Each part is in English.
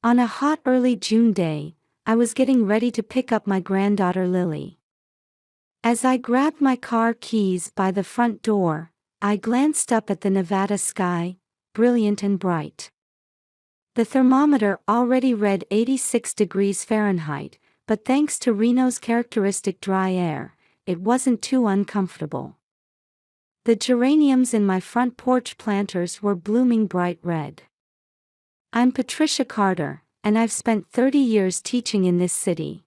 On a hot early June day, I was getting ready to pick up my granddaughter Lily. As I grabbed my car keys by the front door, I glanced up at the Nevada sky, brilliant and bright. The thermometer already read 86 degrees Fahrenheit, but thanks to Reno's characteristic dry air, it wasn't too uncomfortable. The geraniums in my front porch planters were blooming bright red. I'm Patricia Carter, and I've spent 30 years teaching in this city.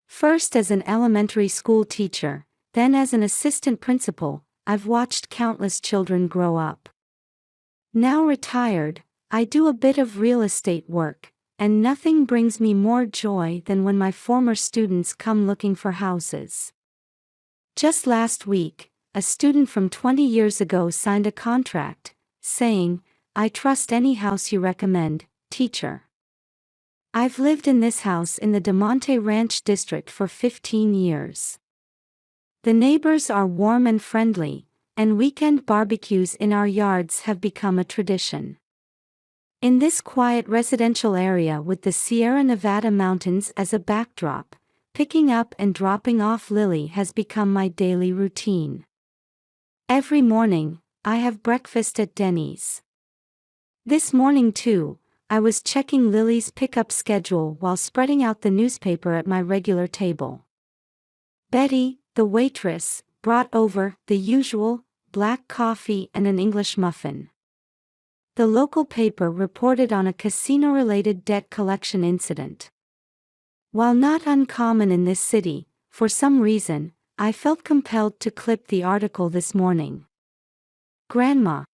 First as an elementary school teacher, then as an assistant principal, I've watched countless children grow up. Now retired, I do a bit of real estate work, and nothing brings me more joy than when my former students come looking for houses. Just last week, a student from 20 years ago signed a contract, saying, "I trust any house you recommend, teacher." I've lived in this house in the De Monte Ranch district for 15 years. The neighbors are warm and friendly, and weekend barbecues in our yards have become a tradition. In this quiet residential area with the Sierra Nevada mountains as a backdrop, picking up and dropping off Lily has become my daily routine. Every morning, I have breakfast at Denny's. This morning too, I was checking Lily's pickup schedule while spreading out the newspaper at my regular table. Betty, the waitress, brought over the usual black coffee and an English muffin. The local paper reported on a casino-related debt collection incident. While not uncommon in this city, for some reason, I felt compelled to clip the article this morning. Grandma.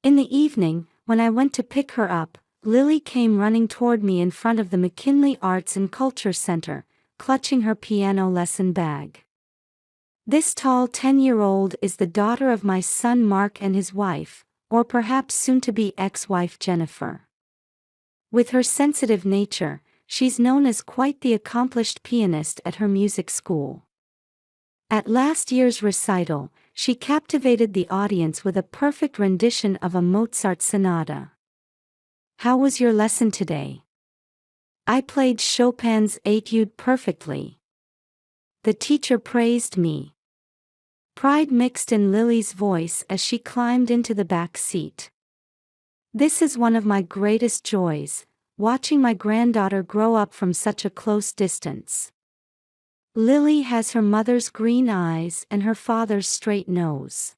In the evening, when I went to pick her up, Lily came running toward me in front of the McKinley Arts and Culture Center, clutching her piano lesson bag. This tall 10-year-old is the daughter of my son Mark and his wife, or perhaps soon-to-be ex-wife Jennifer. With her sensitive nature, she's known as quite the accomplished pianist at her music school. At last year's recital, she captivated the audience with a perfect rendition of a Mozart sonata. "How was your lesson today?" "I played Chopin's Etude perfectly." The teacher praised me. Pride mixed in Lily's voice as she climbed into the back seat. This is one of my greatest joys, watching my granddaughter grow up from such a close distance. Lily has her mother's green eyes and her father's straight nose.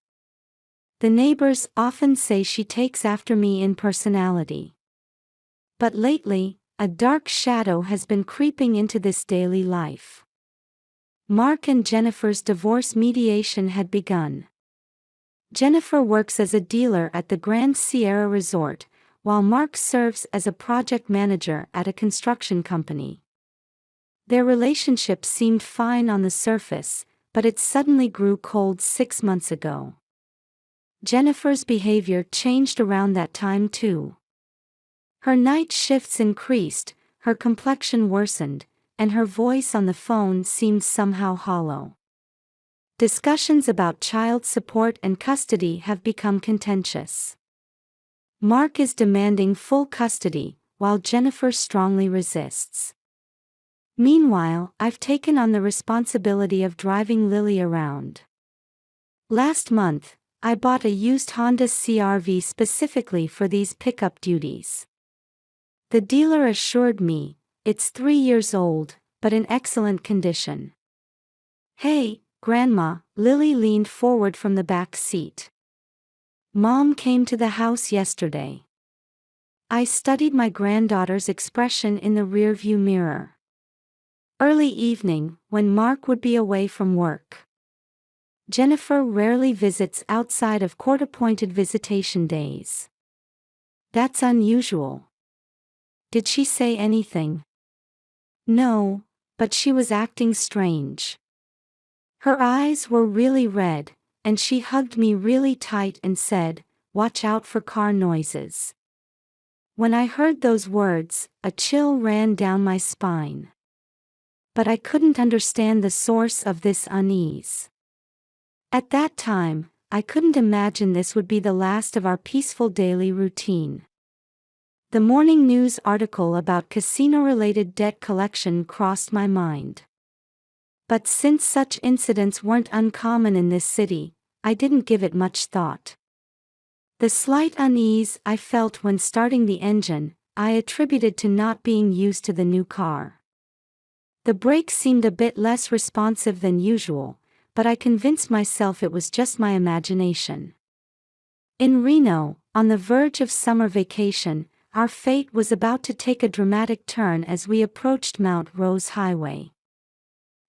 The neighbors often say she takes after me in personality. But lately, a dark shadow has been creeping into this daily life. Mark and Jennifer's divorce mediation had begun. Jennifer works as a dealer at the Grand Sierra Resort, while Mark serves as a project manager at a construction company. Their relationship seemed fine on the surface, but it suddenly grew cold 6 months ago. Jennifer's behavior changed around that time too. Her night shifts increased, her complexion worsened, and her voice on the phone seemed somehow hollow. Discussions about child support and custody have become contentious. Mark is demanding full custody, while Jennifer strongly resists. Meanwhile, I've taken on the responsibility of driving Lily around. Last month, I bought a used Honda CR-V specifically for these pickup duties. The dealer assured me, it's 3 years old, but in excellent condition. "Hey, Grandma," Lily leaned forward from the back seat. "Mom came to the house yesterday." I studied my granddaughter's expression in the rearview mirror. Early evening, when Mark would be away from work. Jennifer rarely visits outside of court-appointed visitation days. That's unusual. Did she say anything? No, but she was acting strange. Her eyes were really red, and she hugged me really tight and said, "Watch out for car noises." When I heard those words, a chill ran down my spine. But I couldn't understand the source of this unease. At that time, I couldn't imagine this would be the last of our peaceful daily routine. The morning news article about casino-related debt collection crossed my mind. But since such incidents weren't uncommon in this city, I didn't give it much thought. The slight unease I felt when starting the engine, I attributed to not being used to the new car. The brakes seemed a bit less responsive than usual, but I convinced myself it was just my imagination. In Reno, on the verge of summer vacation, our fate was about to take a dramatic turn as we approached Mount Rose Highway.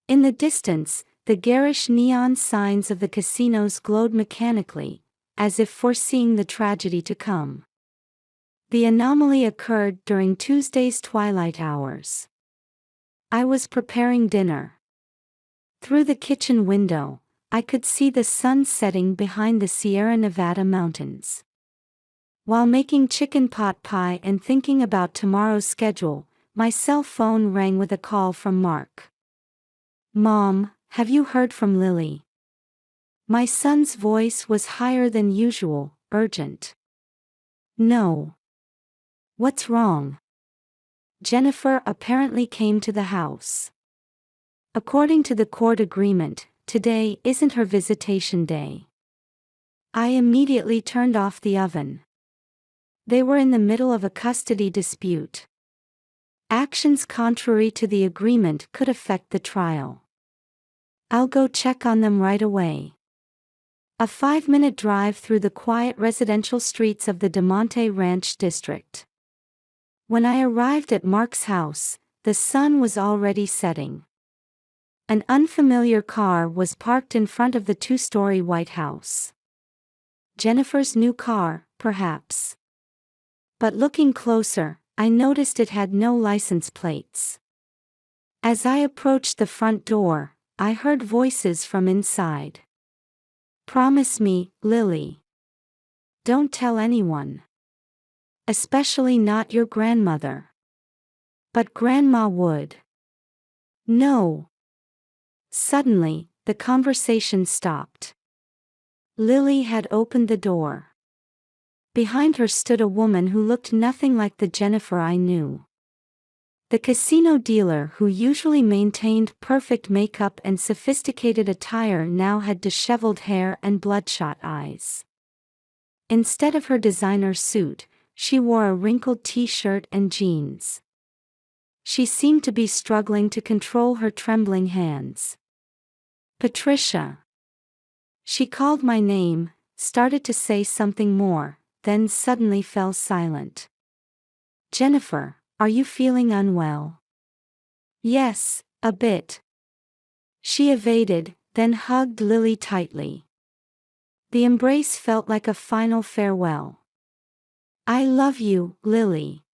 In the distance, the garish neon signs of the casinos glowed mechanically, as if foreseeing the tragedy to come. The anomaly occurred during Tuesday's twilight hours. I was preparing dinner. Through the kitchen window, I could see the sun setting behind the Sierra Nevada mountains. While making chicken pot pie and thinking about tomorrow's schedule, my cell phone rang with a call from Mark. "Mom, have you heard from Lily?" My son's voice was higher than usual, urgent. "No." "What's wrong?" Jennifer apparently came to the house. According to the court agreement, today isn't her visitation day. I immediately turned off the oven. They were in the middle of a custody dispute. Actions contrary to the agreement could affect the trial. "I'll go check on them right away." A 5-minute drive through the quiet residential streets of the DeMonte Ranch district. When I arrived at Mark's house, the sun was already setting. An unfamiliar car was parked in front of the 2-story White House. Jennifer's new car, perhaps. But looking closer, I noticed it had no license plates. As I approached the front door, I heard voices from inside. "Promise me, Lily. Don't tell anyone. Especially not your grandmother." "But Grandma would." "No." Suddenly, the conversation stopped. Lily had opened the door. Behind her stood a woman who looked nothing like the Jennifer I knew. The casino dealer who usually maintained perfect makeup and sophisticated attire now had disheveled hair and bloodshot eyes. Instead of her designer suit, she wore a wrinkled t-shirt and jeans. She seemed to be struggling to control her trembling hands. "Patricia." She called my name, started to say something more, then suddenly fell silent. "Jennifer, are you feeling unwell?" "Yes, a bit." She evaded, then hugged Lily tightly. The embrace felt like a final farewell. "I love you, Lily.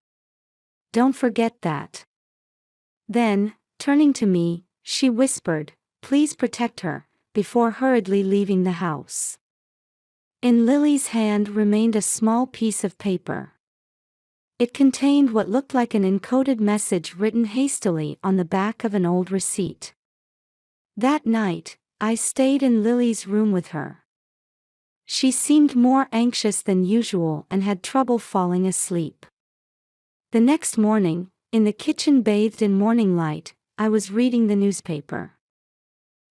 Don't forget that." Then, turning to me, she whispered, "Please protect her," before hurriedly leaving the house. In Lily's hand remained a small piece of paper. It contained what looked like an encoded message written hastily on the back of an old receipt. That night, I stayed in Lily's room with her. She seemed more anxious than usual and had trouble falling asleep. The next morning, in the kitchen bathed in morning light, I was reading the newspaper.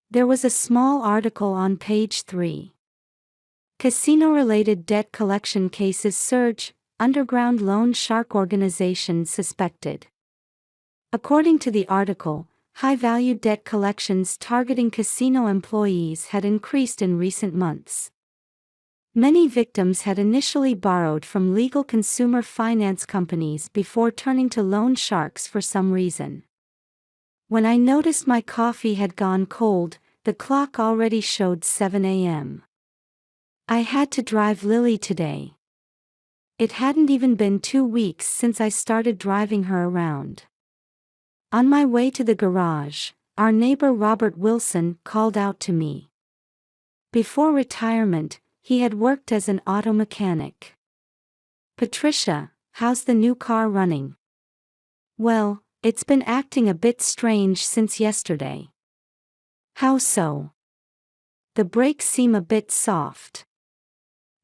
There was a small article on page 3. Casino-related debt collection cases surge, underground loan shark organization suspected. According to the article, high-value debt collections targeting casino employees had increased in recent months. Many victims had initially borrowed from legal consumer finance companies before turning to loan sharks for some reason. When I noticed my coffee had gone cold, the clock already showed 7 a.m. I had to drive Lily today. It hadn't even been 2 weeks since I started driving her around. On my way to the garage, our neighbor Robert Wilson called out to me. Before retirement, he had worked as an auto mechanic. "Patricia, how's the new car running?" "Well, it's been acting a bit strange since yesterday." "How so?" "The brakes seem a bit soft."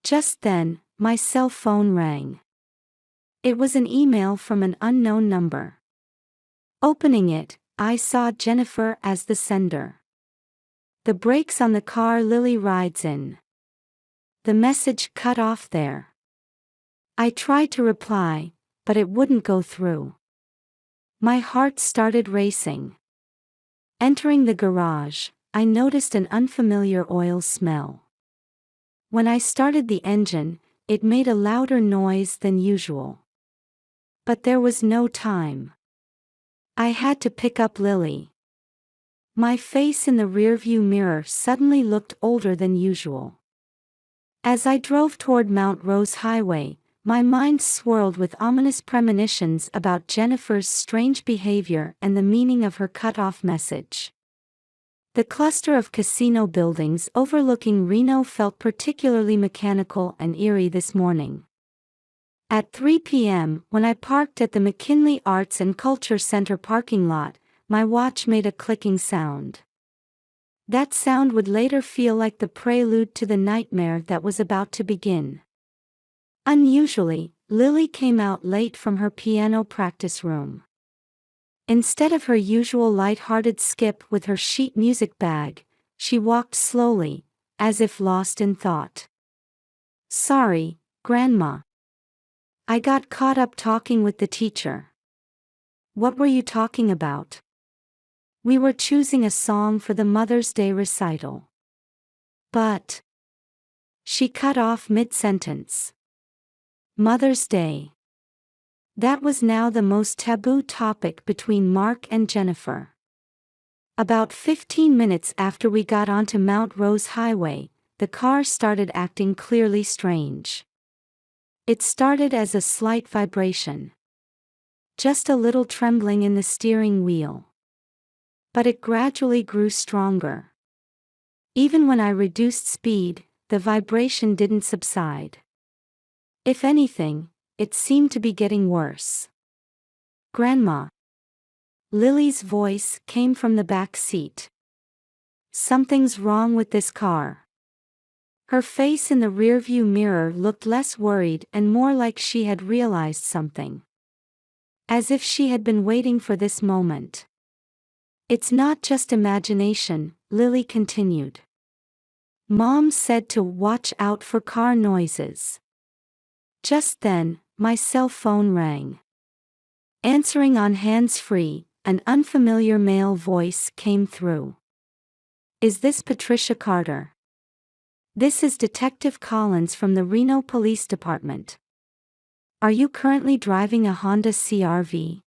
Just then, my cell phone rang. It was an email from an unknown number. Opening it, I saw Jennifer as the sender. The brakes on the car Lily rides in. The message cut off there. I tried to reply, but it wouldn't go through. My heart started racing. Entering the garage, I noticed an unfamiliar oil smell. When I started the engine, it made a louder noise than usual. But there was no time. I had to pick up Lily. My face in the rearview mirror suddenly looked older than usual. As I drove toward Mount Rose Highway, my mind swirled with ominous premonitions about Jennifer's strange behavior and the meaning of her cut-off message. The cluster of casino buildings overlooking Reno felt particularly mechanical and eerie this morning. At 3 p.m., when I parked at the McKinley Arts and Culture Center parking lot, my watch made a clicking sound. That sound would later feel like the prelude to the nightmare that was about to begin. Unusually, Lily came out late from her piano practice room. Instead of her usual light-hearted skip with her sheet music bag, she walked slowly, as if lost in thought. "Sorry, Grandma. I got caught up talking with the teacher." "What were you talking about?" "We were choosing a song for the Mother's Day recital." "But..." She cut off mid-sentence. Mother's Day. That was now the most taboo topic between Mark and Jennifer. About 15 minutes after we got onto Mount Rose Highway, the car started acting clearly strange. It started as a slight vibration. Just a little trembling in the steering wheel. But it gradually grew stronger. Even when I reduced speed, the vibration didn't subside. If anything, it seemed to be getting worse. "Grandma." Lily's voice came from the back seat. "Something's wrong with this car." Her face in the rearview mirror looked less worried and more like she had realized something. As if she had been waiting for this moment. "It's not just imagination," Lily continued. "Mom said to watch out for car noises." Just then, my cell phone rang. Answering on hands-free, an unfamiliar male voice came through. "Is this Patricia Carter?" "This is Detective Collins from the Reno Police Department." "Are you currently driving a Honda CR-V?"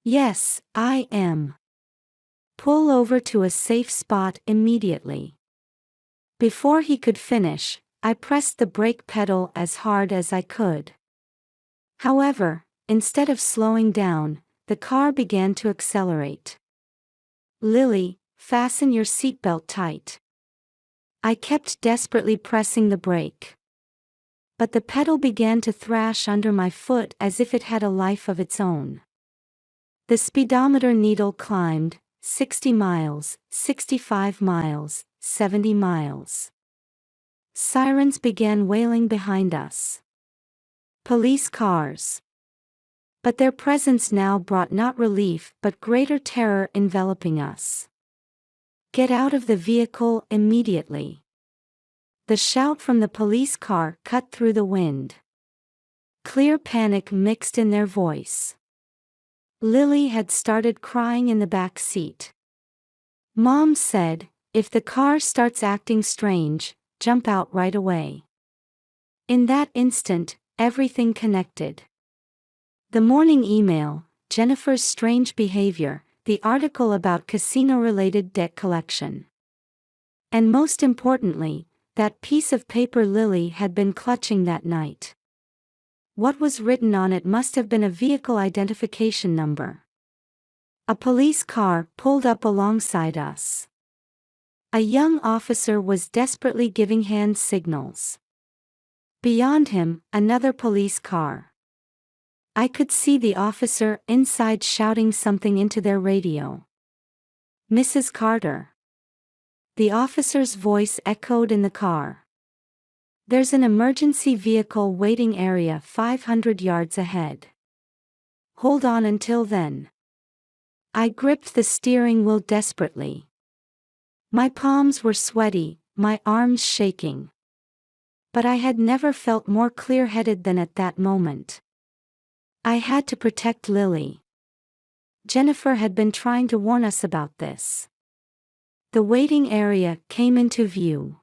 "Yes, I am." "Pull over to a safe spot immediately." Before he could finish, I pressed the brake pedal as hard as I could. However, instead of slowing down, the car began to accelerate. "Lily, fasten your seatbelt tight." I kept desperately pressing the brake. But the pedal began to thrash under my foot as if it had a life of its own. The speedometer needle climbed, 60 miles, 65 miles, 70 miles. Sirens began wailing behind us. Police cars. But their presence now brought not relief but greater terror enveloping us. "Get out of the vehicle immediately." The shout from the police car cut through the wind. Clear panic mixed in their voice. Lily had started crying in the back seat. Mom said, "If the car starts acting strange, jump out right away." In that instant, everything connected. The morning email, Jennifer's strange behavior, the article about casino-related debt collection. And most importantly, that piece of paper Lily had been clutching that night. What was written on it must have been a vehicle identification number. A police car pulled up alongside us. A young officer was desperately giving hand signals. Beyond him, another police car. I could see the officer inside shouting something into their radio. "Mrs. Carter." The officer's voice echoed in the car. There's an emergency vehicle waiting area 500 yards ahead. Hold on until then. I gripped the steering wheel desperately. My palms were sweaty, my arms shaking. But I had never felt more clear-headed than at that moment. I had to protect Lily. Jennifer had been trying to warn us about this. The waiting area came into view.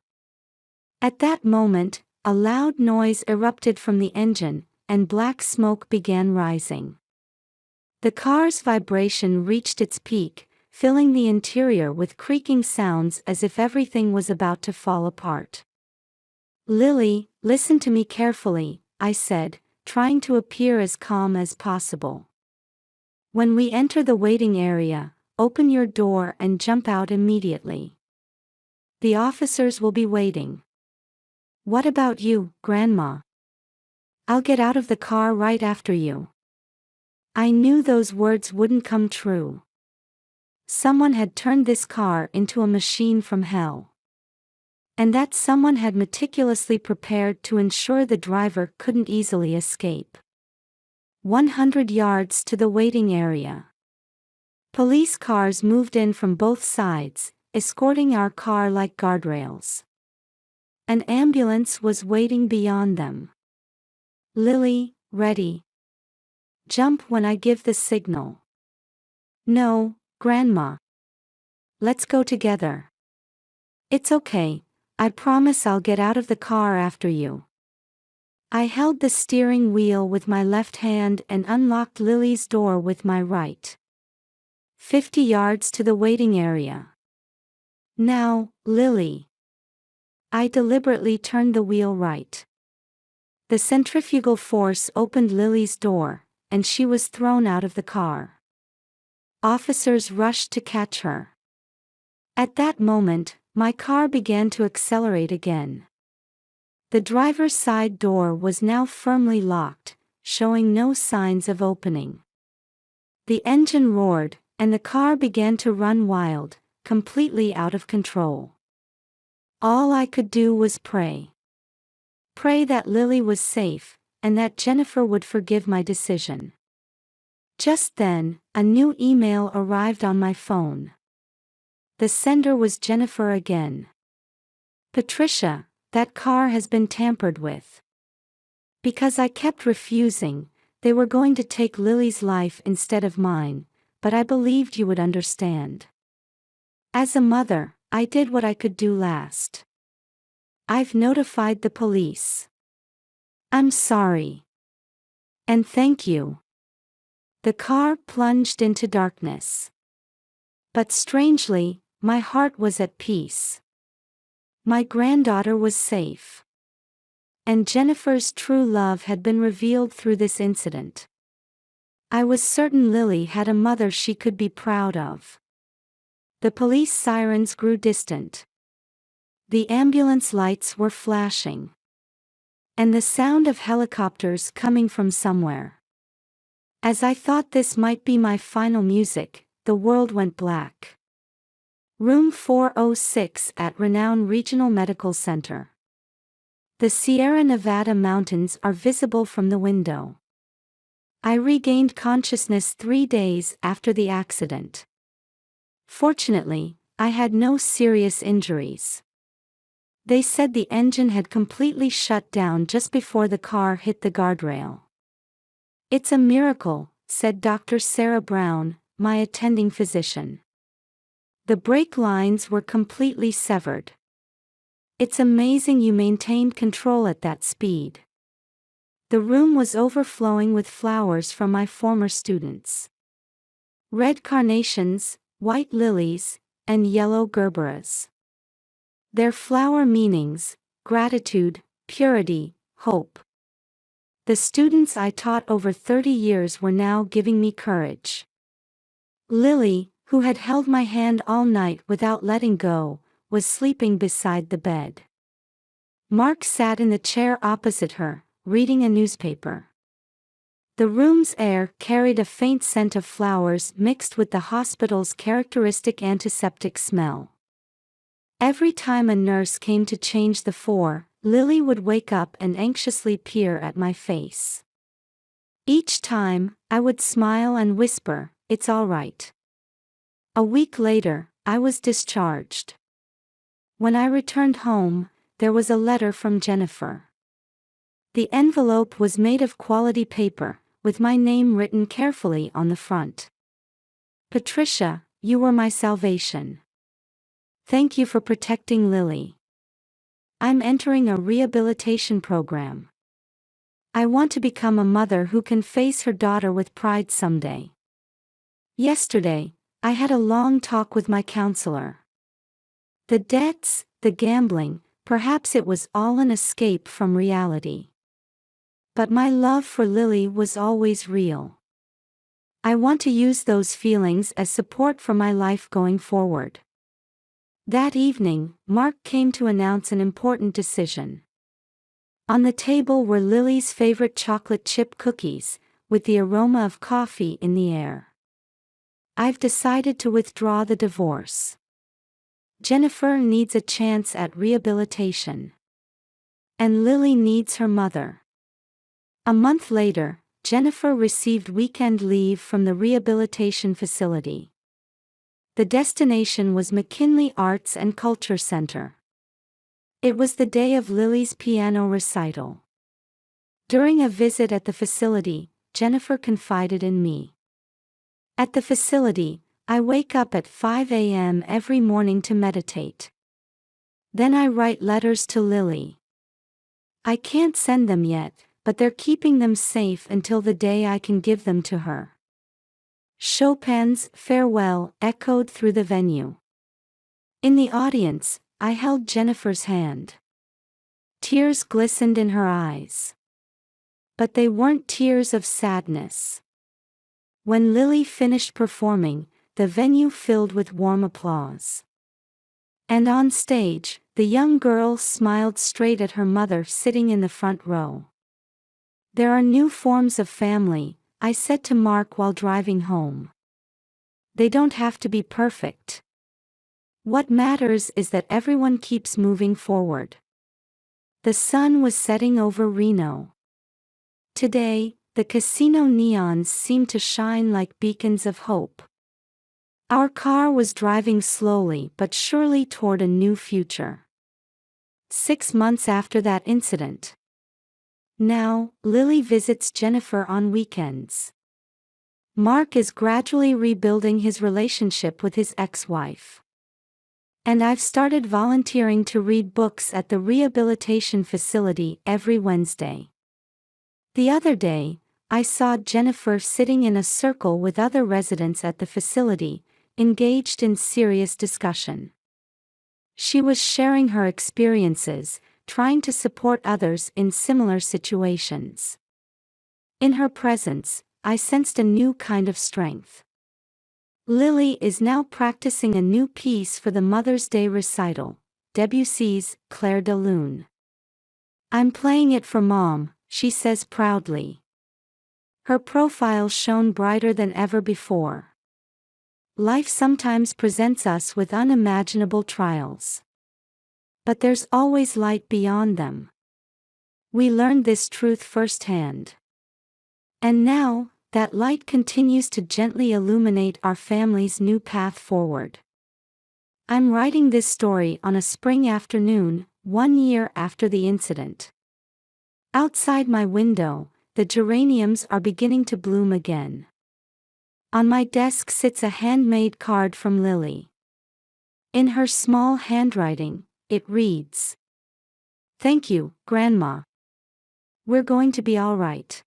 At that moment, a loud noise erupted from the engine, and black smoke began rising. The car's vibration reached its peak, filling the interior with creaking sounds as if everything was about to fall apart. "Lily, listen to me carefully," I said, trying to appear as calm as possible. "When we enter the waiting area, open your door and jump out immediately. The officers will be waiting." "What about you, Grandma?" "I'll get out of the car right after you." I knew those words wouldn't come true. Someone had turned this car into a machine from hell. And that someone had meticulously prepared to ensure the driver couldn't easily escape. 100 yards to the waiting area. Police cars moved in from both sides, escorting our car like guardrails. An ambulance was waiting beyond them. "Lily, ready. Jump when I give the signal." "No, Grandma. Let's go together." "It's okay, I promise I'll get out of the car after you." I held the steering wheel with my left hand and unlocked Lily's door with my right. 50 yards to the waiting area. "Now, Lily." I deliberately turned the wheel right. The centrifugal force opened Lily's door, and she was thrown out of the car. Officers rushed to catch her. At that moment, my car began to accelerate again. The driver's side door was now firmly locked, showing no signs of opening. The engine roared, and the car began to run wild, completely out of control. All I could do was pray. Pray that Lily was safe, and that Jennifer would forgive my decision. Just then, a new email arrived on my phone. The sender was Jennifer again. "Patricia, that car has been tampered with. Because I kept refusing, they were going to take Lily's life instead of mine, but I believed you would understand. As a mother, I did what I could do last. I've notified the police. I'm sorry. And thank you." The car plunged into darkness. But strangely, my heart was at peace. My granddaughter was safe. And Jennifer's true love had been revealed through this incident. I was certain Lily had a mother she could be proud of. The police sirens grew distant. The ambulance lights were flashing. And the sound of helicopters coming from somewhere. As I thought this might be my final music, the world went black. Room 406 at Renown Regional Medical Center. The Sierra Nevada mountains are visible from the window. I regained consciousness 3 days after the accident. Fortunately, I had no serious injuries. They said the engine had completely shut down just before the car hit the guardrail. "It's a miracle," said Dr. Sarah Brown, my attending physician. "The brake lines were completely severed. It's amazing you maintained control at that speed." The room was overflowing with flowers from my former students. Red carnations, white lilies, and yellow gerberas. Their flower meanings: gratitude, purity, hope. The students I taught over 30 years were now giving me courage. Lily, who had held my hand all night without letting go, was sleeping beside the bed. Mark sat in the chair opposite her, reading a newspaper. The room's air carried a faint scent of flowers mixed with the hospital's characteristic antiseptic smell. Every time a nurse came to change the 4, Lily would wake up and anxiously peer at my face. Each time, I would smile and whisper, "It's all right." A week later, I was discharged. When I returned home, there was a letter from Jennifer. The envelope was made of quality paper, with my name written carefully on the front. "Patricia, you were my salvation. Thank you for protecting Lily. I'm entering a rehabilitation program. I want to become a mother who can face her daughter with pride someday." Yesterday, I had a long talk with my counselor. The debts, the gambling, perhaps it was all an escape from reality. But my love for Lily was always real. I want to use those feelings as support for my life going forward. That evening, Mark came to announce an important decision. On the table were Lily's favorite chocolate chip cookies, with the aroma of coffee in the air. "I've decided to withdraw the divorce. Jennifer needs a chance at rehabilitation. And Lily needs her mother." A month later, Jennifer received weekend leave from the rehabilitation facility. The destination was McKinley Arts and Culture Center. It was the day of Lily's piano recital. During a visit at the facility, Jennifer confided in me. "At the facility, I wake up at 5 a.m. every morning to meditate. Then I write letters to Lily. I can't send them yet, but they're keeping them safe until the day I can give them to her." Chopin's Farewell echoed through the venue. In the audience, I held Jennifer's hand. Tears glistened in her eyes. But they weren't tears of sadness. When Lily finished performing, the venue filled with warm applause. And on stage, the young girl smiled straight at her mother sitting in the front row. "There are new forms of family," I said to Mark while driving home. "They don't have to be perfect. What matters is that everyone keeps moving forward." The sun was setting over Reno. Today, the casino neons seemed to shine like beacons of hope. Our car was driving slowly but surely toward a new future. 6 months after that incident. Now, Lily visits Jennifer on weekends. Mark is gradually rebuilding his relationship with his ex-wife. And I've started volunteering to read books at the rehabilitation facility every Wednesday. The other day, I saw Jennifer sitting in a circle with other residents at the facility, engaged in serious discussion. She was sharing her experiences, trying to support others in similar situations. In her presence, I sensed a new kind of strength. Lily is now practicing a new piece for the Mother's Day recital, Debussy's Clair de Lune. "I'm playing it for Mom," she says proudly. Her profile shone brighter than ever before. Life sometimes presents us with unimaginable trials. But there's always light beyond them. We learned this truth firsthand. And now, that light continues to gently illuminate our family's new path forward. I'm writing this story on a spring afternoon, 1 year after the incident. Outside my window, the geraniums are beginning to bloom again. On my desk sits a handmade card from Lily. In her small handwriting, it reads, "Thank you, Grandma. We're going to be all right."